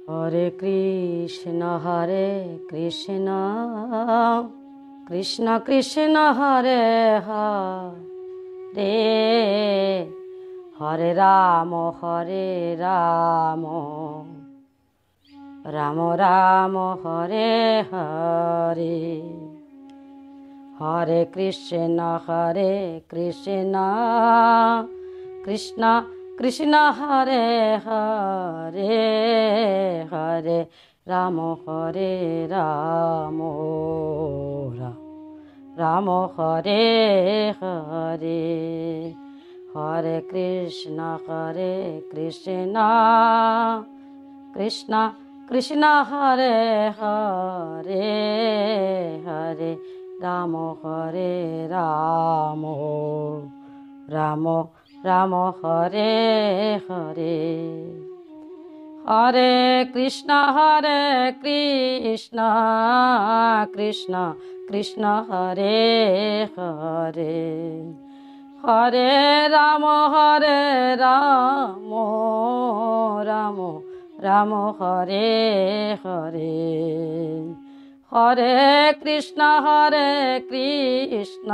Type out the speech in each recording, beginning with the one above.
Hare Krishna Krishna Krishna Hare Hare, Hare Ram Ram Ram Hare Hare, Hare Krishna Krishna Krishna Hare Hare, Hare Ram Ram Ram Hare Hare, Hare Krishna Krishna Krishna Hare Hare, Hare Ram Ram Ram Hare Hare, Hare Krishna Krishna Krishna Hare Hare, Hare Ram Ram Ram Hare Hare, Hare Krishna Krishna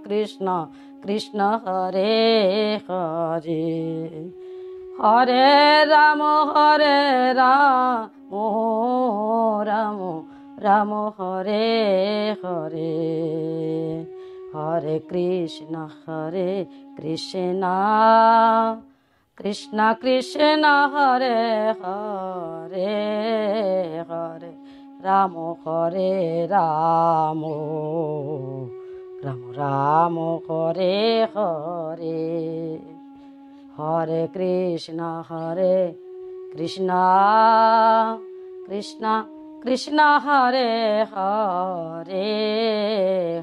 Krishna Krishna Hare Hare, Hare Ram Ram Ram Hare Hare, Hare Krishna Krishna Krishna Hare Hare, Hare Ram Ram Ram Hare Hare, Hare Krishna Krishna Krishna Hare Hare,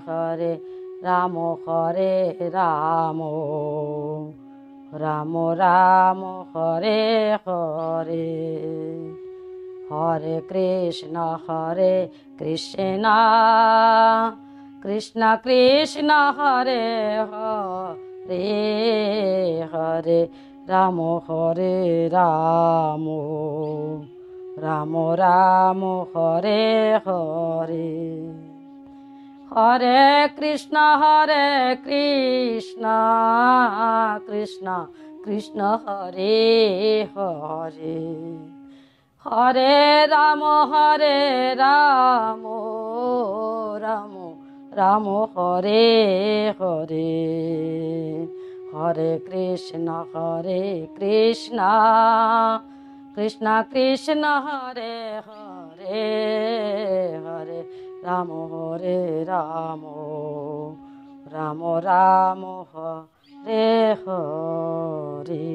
Hare Ram Ram Ram Hare Hare, Hare Krishna Krishna Krishna Hare Hare, Hare Ram Ram Ram Hare Hare, Hare Krishna Krishna Krishna Hare Hare, Hare Ram Ram Ram Hare Hare, Hare Krishna Krishna Krishna Hare Hare, Hare Ram Ram Ram Hare Hare.